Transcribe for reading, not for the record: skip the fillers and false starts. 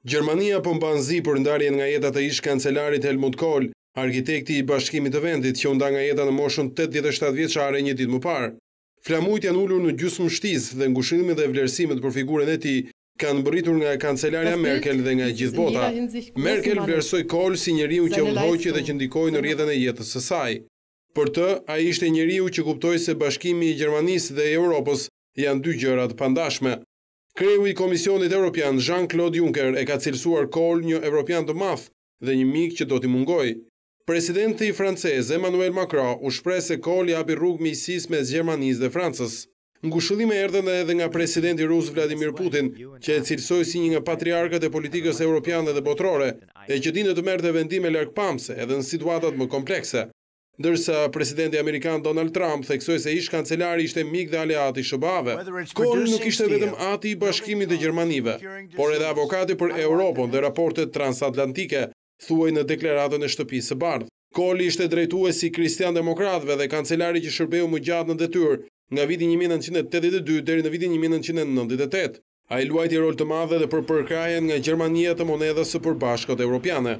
Gjermania po mban zi për ndarjen nga jeta të ish kancelarit Helmut Kohl, arkitekti i Bashkimit të Vendit, që u nda nga jeta në moshën 87 vjeçare një ditë më parë. Flamujt janë ulur në gjysmështisë dhe ngushëllimet dhe vlerësimet për figurën e tij kanë bërritur nga kancelarja Merkel dhe nga gjithë bota. Merkel vlerësoi Kohl si njeriu që u ndhoqi dhe që ndikoi në rrjedhën e jetës së saj. Për të, ai ishte njeriu që kuptoi se bashkimi i Gjermanisë dhe i Europës janë dy gjëra të pandashme. Kreu i Komisionit Evropian Jean-Claude Juncker e ka cilësuar Kohl një evropian të madh dhe një mik që do t'i mungojë. Presidenti francez Emmanuel Macron u shpreh se Kohl japi rrugë miqësisë mes Gjermanisë dhe Francës. Ngushëllime erdhën edhe nga presidenti rus Vladimir Putin, që e cilësoi si një nga patriarkët e politikës europiane dhe botërore, e që dinte të merrte vendime largpamse edhe në situatat më komplekse. Ndërsa presidenti amerikan Donald Trump theksoi se ish kancelari ishte mik dhe aleat i SBA-ve. Kohl nuk ishte vetëm ati i Bashkimit të Gjermanive, por edhe avokati për Europën dhe raportet transatlantike, thuaj në deklaratën e Shtëpisë së Bardhë. Kohl ishte drejtuesi krishtian-demokratëve dhe kancelari që shërbeu më gjatë në detyrë nga viti 1982 deri në vitin 1998. Ai luajti rol të madh edhe për përkrajen nga Gjermania të monedhës së përbashkët evropiane.